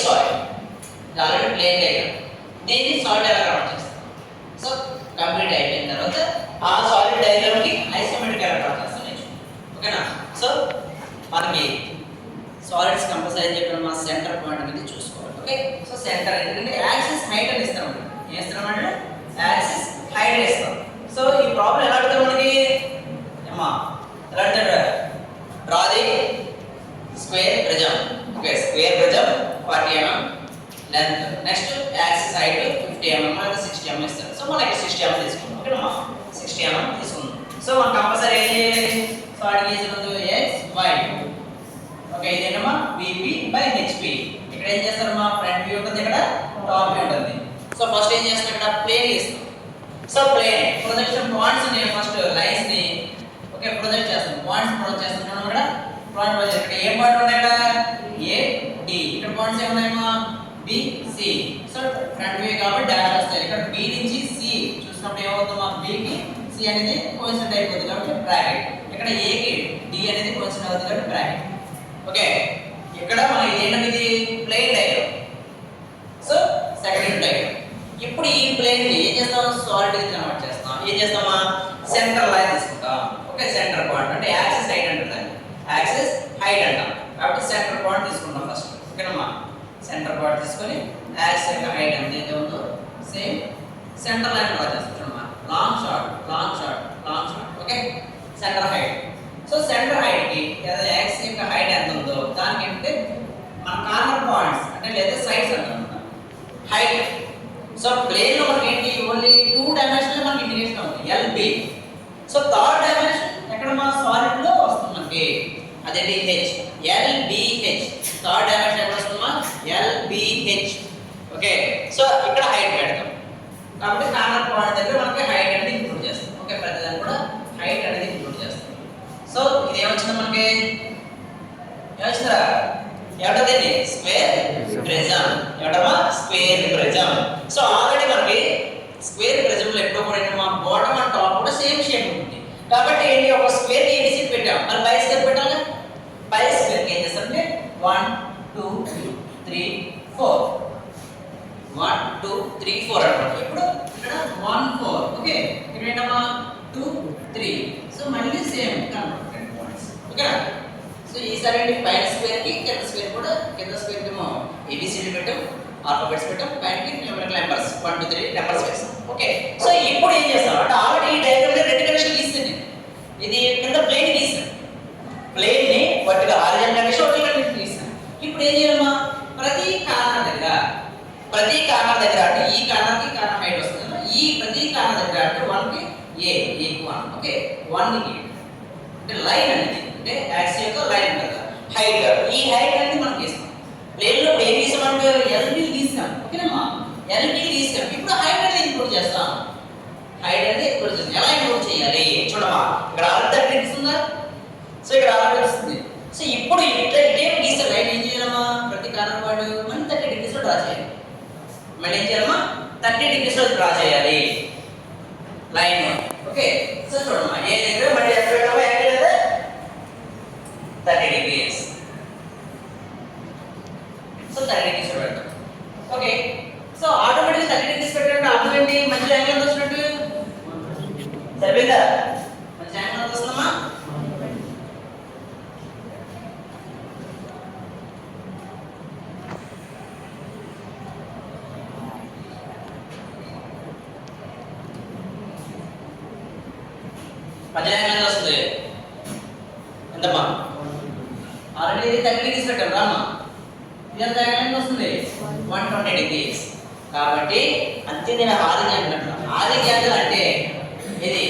Soil, ఇది already plane diagram. దీన్ని solid ఎలా కన్వర్ట్ చేస్తాం? సో కంప్లీట్ అయిపోయిన తర్వాత ఆ సాలిడ్ డయాగ్రామ్ కి ఐసోమెట్రిక్ ఎలా కన్వర్ట్ చేస్తాం నేర్చుకుంటాం. ఓకేనా? సో మనకి సాలిడ్స్ కంపల్సరీ చెప్పిన మా సెంటర్ పాయింట్ అనేది చూసుకోవాలి. ఓకే, సో సెంటర్ ఎందుకంటే యాక్సిస్ హైట్ అని ఇస్తాం. ఏం ఇస్తామంటే యాక్సిస్ హైట్ ఇస్తాం. సో ఈ ప్రాబ్లం ఎలా అడుగుతాం మనకి? అమ్మా ఎలా అడుగుతాడు? Draw the square prism. Okay, square prism 40 mm length. Next axis height 50 mm లేదా 60 mm ఇస్తారు. సో మనం ఇక్కడ 60 mm తీసుకుందాం. ఓకేనా? 60 mm తీసుకుందాం. సో మనం కంపల్సరీ ఏం చేయాలి? సో అడిగి చేసినందు x y. ఓకే, ఇదేనమ్మా VP బై HP. ఇక్కడ ఏం చేస్తారమ్మా? ఫ్రంట్ వ్యూ ఉంటుంది, ఇక్కడ టాప్ వ్యూ ఉంటుంది. సో ఫస్ట్ ఏం చేస్తాం? ఇక్కడ ప్లేన్ గీస్తాం. సో ప్లేన్ ప్రొజెక్షన్ పాయింట్స్ ని ఫస్ట్ లైన్స్ ని ఓకే ప్రొజెక్ట్ చేస్తాం. పాయింట్స్ ప్రొజెక్ట్ చేస్తాం. మనం ఇక్కడ పాయింట్ ప్రొజెక్ట్ ఇక్కడ ఏ పాయింట్ ఉన్నాయి? ఇక్కడ A D. ఇక్కడ పాయింట్స్ ఏమున్నాయమ్మా? B C. So front view కాబట్టి డాష్ వస్తాయి. ఇక్కడ B నుంచి C చూసినప్పుడు ఏమవుతుందమ్మా? B కి C అనేది కోఇన్సిడెంట్ అయిపోతుంది కాబట్టి బ్రాకెట్. ఇక్కడ A కి D అనేది కోఇన్సిడెంట్ అవుతుంది కాబట్టి బ్రాకెట్. ఓకే, ఇక్కడ మనం ఏంటంటే ఇది plane diagram. So second diagram. ఇప్పుడు ఈ ప్లేన్ ని ఏం చేస్తాం? సాలిడ్ గా కన్వర్ట్ చేస్తాం. ఏం చేస్తామా? సెంటర్ లైన్ తీసుకుంటాం. ఓకే, సెంటర్ పాయింట్ అంటే యాక్సిస్ హైట్ అంటారు. యాక్సిస్ హైట్ అంటాం కాబట్టి సెంటర్ పాయింట్ తీసుకుంటాం ఫస్ట్. ఓకేనమ్మా, సెంటర్ పాయింట్ తీసుకొని యాక్సిస్ యొక్క హైట్ ఎంత అయితే ఉందో సేమ్ సెంటర్ లైన్ డ్రా చేస్తాం. Long short long short long short. Okay, centre height. So centre height కి యాక్సిస్ యొక్క హైట్ ఎంత ఉందో దానికి అంటే మన కార్నర్ పాయింట్స్ అంటే లేదా సైడ్స్ అంటాం హైట్. సో ప్లేన్ లో మనకి ఏంటి? ఓన్లీ 2 డైమెన్షన్ మనకి ఇండికేషన్ అవుతుంది LB. సో థర్డ్ డైమెన్షన్ ఎక్కడ మన సాలిడ్ లో వస్తుంది మనకి? అదేంటి? H LBH. థర్డ్ డైమెన్షన్ ఎక్కడ వస్తుందా? LBH. ఓకే, సో ఇక్కడ హైట్ పెడతాం కాబట్టి కార్నర్ పాయింట్ దగ్గర మనకి హైట్ అనేది ఇంక్లూడ్ చేస్తాం. ఓకే, ప్రతిదాన్ని కూడా హైట్ అనేది ఇంక్లూడ్ చేస్తాం. సో ఇది ఏమొచ్చింది మనకి? ఏమొచ్చిందా? ఏమిటది? Square prism. ఏమిటమ్మా? Square prism. సో ఆల్రెడీ మనకి స్క్వేర్ ప్రిజం లో ఎప్పుడో కూడా ఏంటమ్మా? బాటమ్ అండ్ టాప్ కూడా సేమ్ షేప్ ఉంటుంది కాబట్టి ఏంటి? ఒక స్క్వేర్ ఏబిసి పెట్టాం. మరి బై స్క్వేర్ పెట్టాలి. బై స్క్వేర్ కి ఏం చేస్తారంటే 1 2 3 4 1 2 3 4 అన్నమాట. ఇప్పుడు ఇక్కడ 1 4. ఓకే, ఇక్కడ ఏంటమ్మా? 2 3. సో మళ్ళీ సేమ్ కన్వర్ట్ పాయింట్స్. ఓకేనా? సో ఈసారి ఏంటి? పైన స్క్వేర్ కి కింద స్క్వేర్ కూడా కింద స్క్వేర్ కి ఏమో ఏబిసిడి పెట్టాం, ఆల్ఫాబెట్స్ పెట్టాం, పైనకి న్యూమరికల్ నెంబర్స్ 1 2 3 నెంబర్స్ వేస్తాం. ఓకే, సో ఇప్పుడు ఏం చేస్తాం అంటే ఆల్రెడీ ఈ డయాగ్రామ్ లో రెడ్ కనెక్షన్ గీస్తుంది. ఇది కింద ప్లేన్ గీస్తాం. ప్లేన్ ని వర్టికల్ హారిజాంటల్ కనెక్షన్ వర్టికల్ గీస్తాం. ఇప్పుడు ఏం చేయాలమ్మా? ప్రతి కార్నర్ దగ్గర అంటే ఈ కార్నర్ కి కార్నర్ హైట్ వస్తుంది. ఈ ప్రతి కార్నర్ దగ్గర అంటే 1 కి A కి 1. ఓకే, 1 కి అంటే లైన్ అనేది అంటే యాక్సిస్ యొక్క లైన్ కదా హైట్. ఈ హైట్ అనేది మనం గీస్తాం. ప్లేన్ లో ఏం గీసామంటే LB గీసాం. ఓకేనమ్మా, LB గీసాం. ఇప్పుడు హైట్ అనేది ఇంక్లూడ్ చేస్తాం. హైట్ అనేది ఇంక్లూడ్ చేస్తాం. ఎలా ఇంక్లూడ్ చేయాలి చూడమ్మా? ఇక్కడ ఆల్రెడీ తెలుస్తుందా? సో ఇక్కడ ఆల్రెడీ తెలుస్తుంది. సో ఇప్పుడు ఇట్లా ఇదే గీసే లైన్ ఏం చేయాలమ్మా? ప్రతి కార్నర్ పాయింట్ మనం 30 డిగ్రీస్ లో డ్రా చేయాలి. మళ్ళీ ఏం చేయాలమ్మా? 30 డిగ్రీస్ లో డ్రా చేయాలి లైన్. ఓకే, సో చూడమ్మా ఏ దగ్గర మళ్ళీ ఎక్కడ పెట్టామో యాంగిల్ అయితే 30 డిగ్రీస్. సో 30 డిగ్రీస్ పెడతాం. ఓకే, సో ఆటోమేటిక్గా 30 డిగ్రీస్ పెట్టాలంటే అర్థం ఏంటి? మంచి యాంగిల్ ఎంత వచ్చినట్టు? సరిపోయిందా? మంచి యాంగిల్ ఎంత వస్తుందమ్మా? మధ్య యాంగిల్ ఎంత వస్తుంది? ఎంతమ్మా? ఆల్రెడీ 30 డిగ్రీస్ పెట్టాం రామ్మా. ఇది ఎంత యాంగిల్ ఎంత వస్తుంది? 120 డిగ్రీస్. కాబట్టి అంతే నేను హారిజాంటల్ అంటున్నా. హారిజాంటల్ అంటే ఇది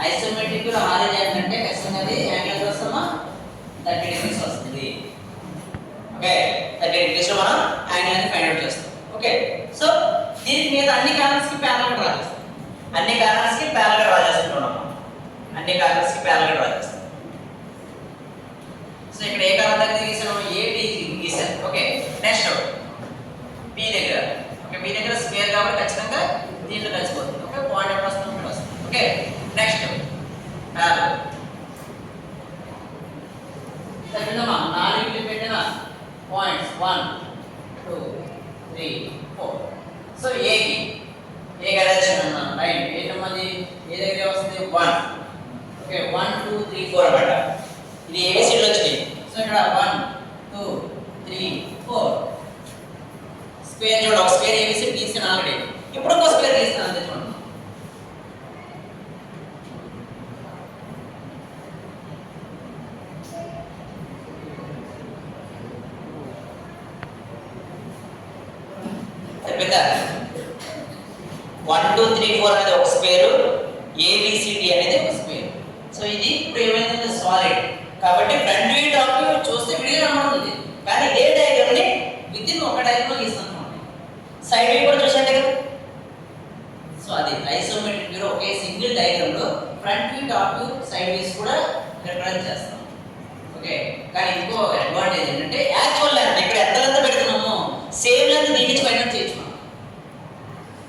ఐసోమెట్రిక్ లో హారిజాంటల్ అంటే ఖచ్చితంగా అది యాంగిల్ ఎంత వస్తుందా? 30 డిగ్రీస్ వస్తుంది. ఓకే, 30 డిగ్రీస్ లో మనం యాంగిల్ అనేది ఫైండ్ అవుట్ చేస్తాం. ఓకే, సో దీని మీద అన్ని కార్నర్స్ కి ప్యారలల్ గా డ్రా చేస్తాం. అన్ని కార్నర్స్ కి ప్యారలల్ గా డ్రా చేస్తున్నాం. అన్ని కార్నర్స్ కి ప్యారలల్ గా డ్రా చేస్తాం. సో ఇక్కడ ఏ కార్నర్ దగ్గర గీసాము? AB గీసాం. ఓకే, నెక్స్ట్ B దగ్గర. ఓకే, B దగ్గర స్క్వేర్ కాబట్టి ఖచ్చితంగా దీంట్లో కలిసిపోతుంది. ఓకే, పాయింట్ ఎక్కడ వస్తుంది? ఇక్కడ వస్తుంది. Okay, next parallel. సరేనమ్మా, 4 పెట్టిన పాయింట్స్ 1 2 3 4. సో ఏకి ఏ డైరెక్షన్ అన్న లైన్ ఏంటమ్మది ఏ దగ్గర వస్తుంది 1. ఓకే 1 2 3 4 అన్నమాట. ఇది ఏబిసిడి లో వచ్చింది. సో ఇక్కడ 1 2 3 4 స్క్వేర్ చూడండి, ఒక స్క్వేర్ ఏబిసిడి తీసాను ఆల్రెడీ. ఇప్పుడు ఒక స్క్వేర్ తీస్తాను అంతే చూడండి. సరిపోయిందా? 1 2 3 4 అనేది ఒక స్క్వేర్, ఏబిసిడి అనేది ఒక స్క్వేర్. సో ఇది ఇప్పుడు ఏమైందంటే సాలిడ్. కాబట్టి ఫ్రంట్ వ్యూ టాప్ వ్యూ చూస్తే విడిగా కనబడుతుంది, కానీ ఇదే డయాగ్రామ్ ని విత్ ఇన్ ఒక డయాగ్రామ్ లో గీస్తాం. సైడ్ వ్యూ కూడా చూసండి కదా. సో అది ఐసోమెట్రిక్ వ్యూ ఒకే సింగిల్ డయాగ్రామ్ లో front view top view side views కూడా రిప్రజెంట్ చేస్తాం. ఓకే, కానీ ఇంకో అడ్వాంటేజ్ ఏంటంటే యాక్చువల్ లెంత్ ఇక్కడ ఎంత లెంత్ పెడుతున్నామో సేమ్ లెంత్ దీని నుంచి ఫైండ్ అవుట్ చేయొచ్చు మనం.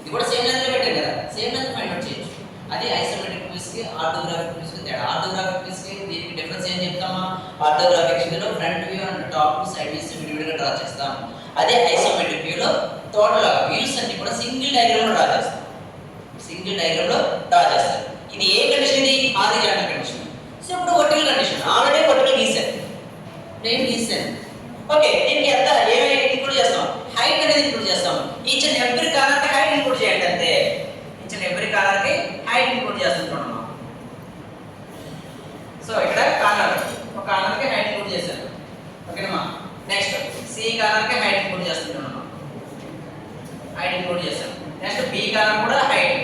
ఇది కూడా సేమ్ లెంత్ పెట్టాం కదా, సేమ్ లెంత్ ఫైండ్ అవుట్ చేయొచ్చు. అది ఐసోమెట్రిక్ వ్యూస్ కి ఆర్థోగ్రాఫిక్ వ్యూస్ కి తేడా. ఆర్థోగ్రాఫిక్ వ్యూస్ కి దీనికి డిఫరెన్స్ ఏం చెప్తామా? ఆర్థోగ్రాఫిక్ వ్యూలో front view and top view side views విడివిడిగా డ్రా చేస్తాం. అదే ఐసోమెట్రిక్ వ్యూలో టోటల్ వ్యూస్ అన్ని కూడా సింగిల్ డయాగ్రామ్ లో డ్రా చేస్తాం. సింగిల్ డయాగ్రామ్ లో డ్రా చేస్తాం. ఇది ఏ కండిషన్? ఇది హారిజాంటల్ కండిషన్. సో ఇప్పుడు వర్టికల్ కండిషన్. ఆల్రెడీ వర్టికల్ గీసాను, ప్లేన్ గీసాను. ఓకే, దీనికి ఎంత ఏమైనా ఇంక్లూడ్ చేస్తాం? హైట్ అనేది ఇంక్లూడ్ చేస్తాం. ఈచ్ అండ్ ఎవ్రీ కార్నర్ కి హైట్ ఇంక్లూడ్ చేయండి అంతే. ఈచ్ అండ్ ఎవ్రీ కార్నర్ కి హైట్ ఇంక్లూడ్ చేస్తాం చూడండి. సో ఇక్కడ కార్నర్, ఒక కార్నర్ కి హైట్ ఇంక్లూడ్ చేశాను. ఓకేనమ్మా. నెక్స్ట్ సి కార్నర్ కి హైట్ ఇంక్లూడ్ చేస్తున్నాను, హైట్ ఇంక్లూడ్ చేశాను. నెక్స్ట్ బి కార్నర్ కూడా హైట్.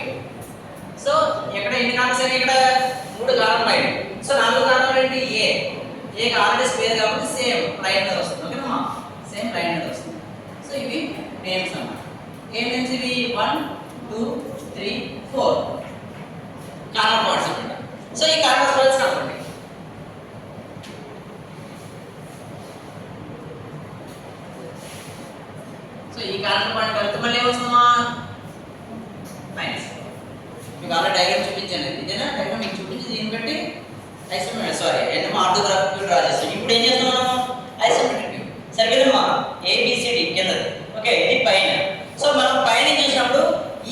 సో ఇక్కడ ఎన్ని కార్నర్స్ ఉన్నాయి? ఇక్కడ 3 కార్నర్లు హైట్. సో 4 కార్నర్లు ఏంటి? ఏ ఆల్రెడీ స్క్వేర్ కాబట్టి సేమ్ లైన్ మీద వస్తుంది. ఓకేనమ్మా, సేమ్ లైన్ మీద వస్తుంది. సో ఇవి నేమ్స్ అన్నమాట. ఏం నేమ్స్ ఇవి? 1 2 3 4 కార్నర్ పాయింట్స్ అన్నమాట. సో ఈ కార్నర్ పాయింట్స్ కనుకోండి. సో ఈ కార్నర్ పాయింట్ కలిపితే మళ్ళీ ఏమొస్తుందమ్మా? మైనస్. మీకు ఆల్రెడీ డయాగ్రామ్ చూపించాను, ఇదేనా డయాగ్రామ్ మీకు చూపించి దీన్ని బట్టి ఐసోమెట్రిక్ ఆర్థోగ్రాఫిక్ వ్యూ డ్రా చేస్తాం. ఇప్పుడు ఏం చేస్తాం మనం? Isometric view. సరిపోయిందమ్మా. ఏబిసిడి కిందది. ఓకే, ఇది పైన. సో మనం పైన చూసినప్పుడు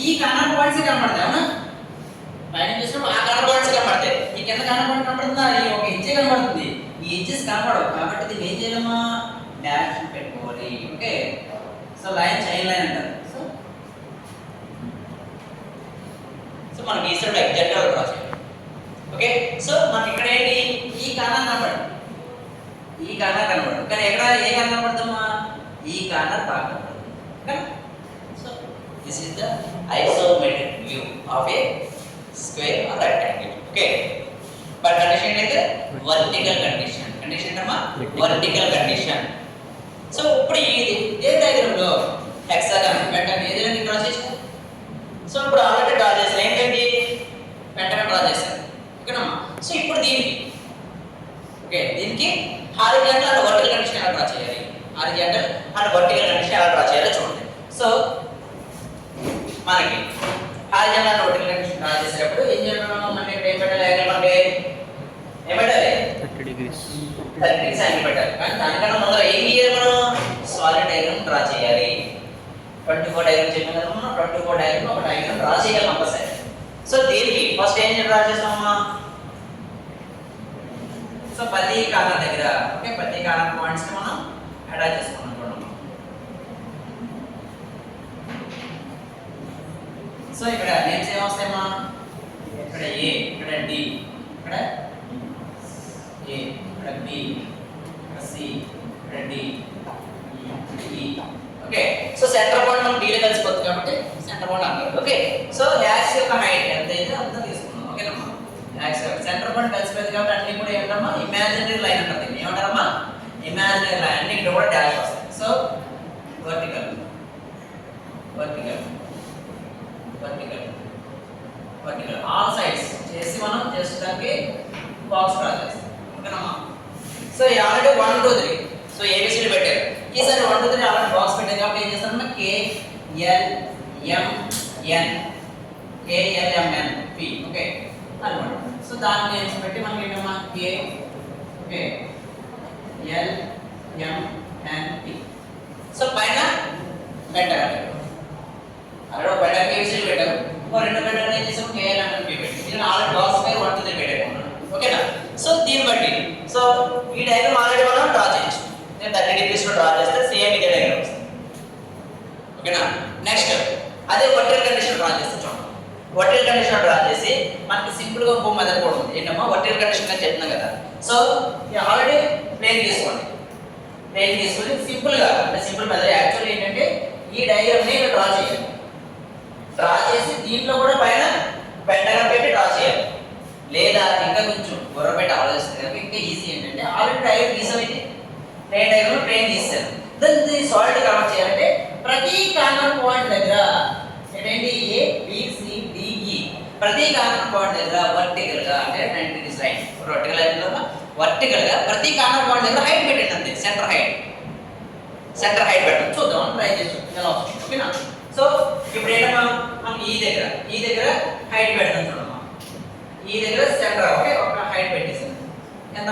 ఈ కార్నర్ పాయింట్స్ కనబడతాయి. అవునా? పైన చూసినప్పుడు ఆ కార్నర్ పాయింట్స్ కనబడతాయి. ఈ కింద కార్నర్ పాయింట్ కనబడుతుందా? ఈ ఒక ఎడ్జే కనబడుతుంది, ఈ ఎడ్జెస్ కనబడవు. కాబట్టి దీన్ని ఏం చేయాలమ్మా? డాష్ పెట్టుకోవాలి. Okay, so line chain line అంటారు. సో మనకి ఈసారి ఎగ్జాక్ట్ గా డ్రా చేయాలి. ఓకే, సో మనకి ఇక్కడ ఏంటి? ఈ కార్నర్ కనబడదు, ఈ కార్నర్ కనబడదు, కానీ ఎక్కడ ఏ కార్నర్ కనబడతామా? ఈ కార్నర్ బాగా కనబడదు. Okay, so this is the isometric view of a square or rectangle. Okay, but condition అయితే వర్టికల్ కండిషన్. కండిషన్ అమ్మా వర్టికల్ కండిషన్. సో ఇప్పుడు ఇది ఏ డయాగ్రామ్ లో హెక్సాగాన్ పెంటగాన్ ఏదైనా డ్రా చేసాం. సో ఇప్పుడు ఆల్రెడీ డ్రా చేసాను. ఏంటండి? పెంటగాన్ డ్రా చేశాను. ఓకేనమ్మా. సో ఇప్పుడు దీనికి దీనికి హారిజాంటల్ అండ్ వర్టికల్ కండిషన్ ఎలా డ్రా చేయాలి? హారిజాంటల్ అండ్ వర్టికల్ కండిషన్ ఎలా డ్రా చేయాలో చూడండి. సో మనకి horizontal and vertical condition draw చేసేటప్పుడు ఏం చేయాలి? మనకి ఇక్కడ ఏం పెట్టాలి? మనకి ఏం పెట్టాలి? 30 డిగ్రీస్ యాంగిల్ పెట్టాలి. కానీ దానికన్నా ముందర ఏం చేయాలి? మనం సాలిడ్ డయాగ్రామ్ డ్రా చేయాలి. 24 డయాగ్రామ్ చెప్పాను కదా మనం. 24 డయాగ్రామ్ ఒక డయాగ్రామ్ డ్రా చేయాలి కంపల్సరీ. సో దీనికి ఫస్ట్ ఏం డ్రా చేస్తామమ్మా? సో ప్రతి కార్నర్ దగ్గర ప్రతి కార్నర్ పాయింట్స్ ని మనం అటాచ్ చేసుకున్నాం చూడండి. సో ఇక్కడ నేమ్స్ ఏమొస్తాయమ్మా? ఇక్కడ ఏ, ఇక్కడ డి, ఇక్కడ ఏ, ఇక్కడ బి, ఇక్కడ సి, ఇక్కడ డి, ఈ. ఓకే, సో సెంటర్ పాయింట్ మనం డీలో కలిసిపోతుంది కాబట్టి సెంటర్ పాయింట్ అంటారు. ఓకే, సో యాక్స్ యొక్క హైట్ ఎంత అయితే అంత తీసుకున్నాం. ఓకేనమ్మా, యాక్స్ సెంటర్ పాయింట్ కలిసిపోయింది కాబట్టి అన్ని కూడా ఏమంటారమ్మా? ఇమాజినరీ లైన్ అంటారు. దీన్ని ఏమంటారమ్మా? Imaginary line. అన్ని ఇక్కడ కూడా డాష్ వస్తాయి. So vertical vertical vertical vertical all sides చేసి మనం జస్ట్ దానికి బాక్స్ డ్రా చేస్తాం. ఓకేనమ్మా. సో ఆల్రెడీ 1 2 3 సో ఏబిసిడి పెట్టారు. ఈసారి 1 2 3 ఆల్రెడీ బాక్స్ పెట్టారు కాబట్టి ఏం చేస్తామన్నా? KLMN P. ఓకే అనుకోండి. సో దాన్ని నేమ్స్ పెట్టి మనకి ఏంటమ్మా? KLMN P. సో పైన పెంటగాన్ అక్కడ ఒక పెంటగాన్ కేసీలు పెట్టాము, ఒక రెండు పెంటగాన్ ఏం చేసాము కేఎల్ఎం అని పెట్టాము. ఇది ఆల్రెడీ బాక్స్ మీద 1 2 3 పెట్టాము. ఓకేనా? సో దీన్ని బట్టి సో ఈ డయాగ్రామ్ ఆల్రెడీ మనం డ్రా చేయొచ్చు. నేను 30 degrees లో డ్రా చేస్తే సేమ్ ఇదే డయాగ్రామ్ వస్తుంది. ఓకేనా? నెక్స్ట్ అదే వర్టికల్ కండిషన్ డ్రా చేస్తే చూడండి. వర్టికల్ కండిషన్ డ్రా చేసి మనకి సింపుల్ గా ఇంకో మెథడ్ కూడా ఉంది. ఏంటమ్మా వర్టికల్ కండిషన్ గా చెప్తున్నాం కదా. సో ఆల్రెడీ ప్లేన్ తీసుకోండి. ప్లేన్ తీసుకొని సింపుల్ గా అంటే సింపుల్ మెథడ్ యాక్చువల్లీ ఏంటంటే ఈ డయాగ్రామ్ ని డ్రా చేయాలి. డ్రా చేసి దీంట్లో కూడా పైన పెంటగాన్ పెట్టి డ్రా చేయాలి. లేదా ఇంకా కొంచెం బుర్ర పెట్టి ఆలోచిస్తే కనుక ఇంకా ఈజీ ఏంటంటే ఆల్రెడీ డయాగ్రామ్ గీసాం. ఇది ప్లేన్ డయాగ్రామ్ ప్లేన్ గీసాను. దాన్ని సాలిడ్ కన్వర్ట్ చేయాలంటే ప్రతి కార్నర్ పాయింట్ దగ్గర ఏంటి A B C D E ప్రతి కార్నర్ పాయింట్ దగ్గర వర్టికల్ గా అంటే 90 degrees లైన్ వర్టికల్ లైన్ లో వర్టికల్ గా ప్రతి కార్నర్ పాయింట్ దగ్గర హైట్ పెట్టండి. అంతే సెంటర్ హైట్ పెట్టండి. చూద్దాం ట్రై చేసి ఎలా వస్తుంది. ఓకేనా? సో ఇప్పుడు ఏంటమ్మా మనం ఈ దగ్గర హైట్ పెడతాం చూడమ్మా. ఈ దగ్గర సెంటర్ ఓకే ఒక హైట్ పెట్టేసాం. ఎంత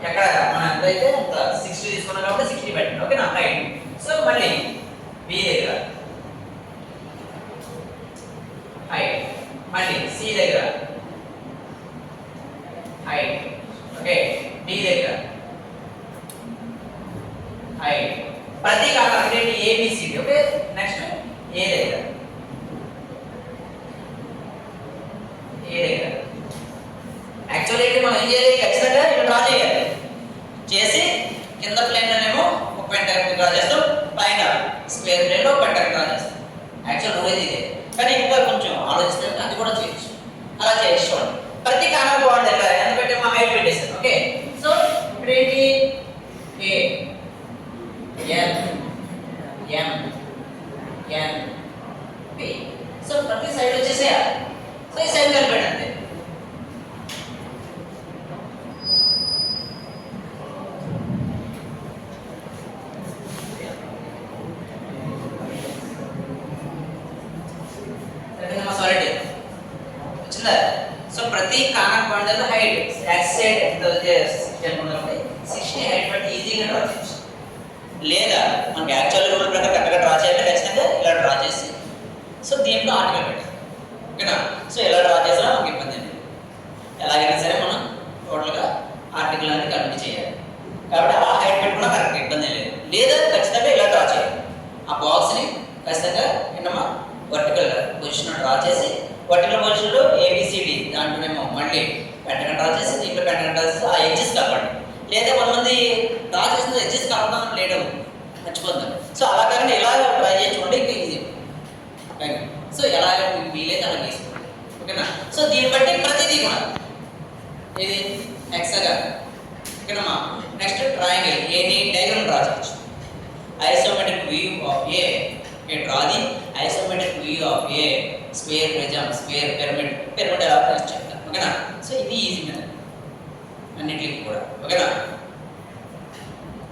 ఎక్కడ మనం ఎంతైతే అంత 60 తీసుకున్నాం కాబట్టి 60 పెట్టండి. ఓకేనా? హైట్. సో మళ్ళీ బి దగ్గర హైట్, మళ్ళీ సి దగ్గర హైట్, ఓకే డి దగ్గర హైట్. ప్రతి కార్నర్ ఏంటి ఏబిసిడి. ఓకే నెక్స్ట్ ఏ దగ్గర యాక్చువల్లీ ఏంటి మనం ఏం చేయాలి ఖచ్చితంగా ఇక్కడ డ్రా చేయాలి. చేసి కింద ప్లేన్ అనేమో ఒక పెంటగాన్ డ్రా చేస్తాం, పైన స్క్వేర్ ప్లేన్ లో పెంటగాన్ డ్రా చేస్తాం. యాక్చువల్ రూల్ ఇదే, కానీ ఇంకా కొంచెం ఆలోచిస్తే అది కూడా చేయొచ్చు. అలా చేయొచ్చు. చూడండి ప్రతి కార్నర్ పాయింట్ దగ్గర ఎంత పెట్టామో హైట్ పెట్టేస్తాం. ఓకే సో ఇప్పుడు ఏంటి A L M N P. So ప్రతి సైడ్ వచ్చేసేయాలి. సో ఈ సైడ్ కలిపండి అంతే. సో ప్రతి కార్నర్ పాయింట్ దగ్గర హైట్ ఎక్స్ సైడ్ ఎంత అనుకుంటే 60 హైట్ బట్టి ఈజీగా డ్రా చేయొచ్చు. లేదా మనకి యాక్చువల్ రూల్ ప్రకారం కరెక్ట్గా డ్రా చేయాలంటే ఖచ్చితంగా ఇలా డ్రా చేసి సో దీంట్లో ఆర్టికల్ పెట్టాలి. ఓకేనా? సో ఎలా డ్రా చేసినా మనకి ఇబ్బంది లేదు. ఎలాగైనా సరే మనం టోటల్గా ఆర్టికల్ అనేది కంప్లీట్ చేయాలి. కాబట్టి ఆ హైట్ పెట్టుకున్నా కరెక్ట్ ఇబ్బంది లేదు. లేదా ఖచ్చితంగా ఇలా డ్రా చేయాలి. ఆ బాక్స్ని ఖచ్చితంగా ఏంటమ్మా వర్టికల్గా పొజిషన్ డ్రా చేసి వర్టికల్ పొజిషన్లో ఏబిసిడి దాంట్లోనేమో మళ్ళీ పెంటగాన్ డ్రా చేసి దీంట్లో పెంటగాన్ డ్రా చేసి ఆ ఎడ్జెస్ కలపండి. లేదా కొంతమంది డ్రా చేసిన ఎడ్జెస్ కలపడం లేడు మర్చిపోతాం. సో అలా కాకుండా ఇలా ట్రై చేసుకోండి ఇంకా ఈజీ. సో ఎలాగ వీలైతే అలా తీసుకోండి. ఓకేనా? సో దీన్ని బట్టి ప్రతిదీ కూడా ఇది ఎక్స్గా ఓకేనమ్మా. నెక్స్ట్ ట్రయాంగిల్ ఏని డయాగ్రామ్ డ్రా చేయొచ్చు. Isometric view of A draw the isometric view of a square prism square pyramid ఎలా చెప్తాను. ఓకేనా? సో ఇది ఈజీ మెథడ్ అన్నిటికీ కూడా. ఓకేనా?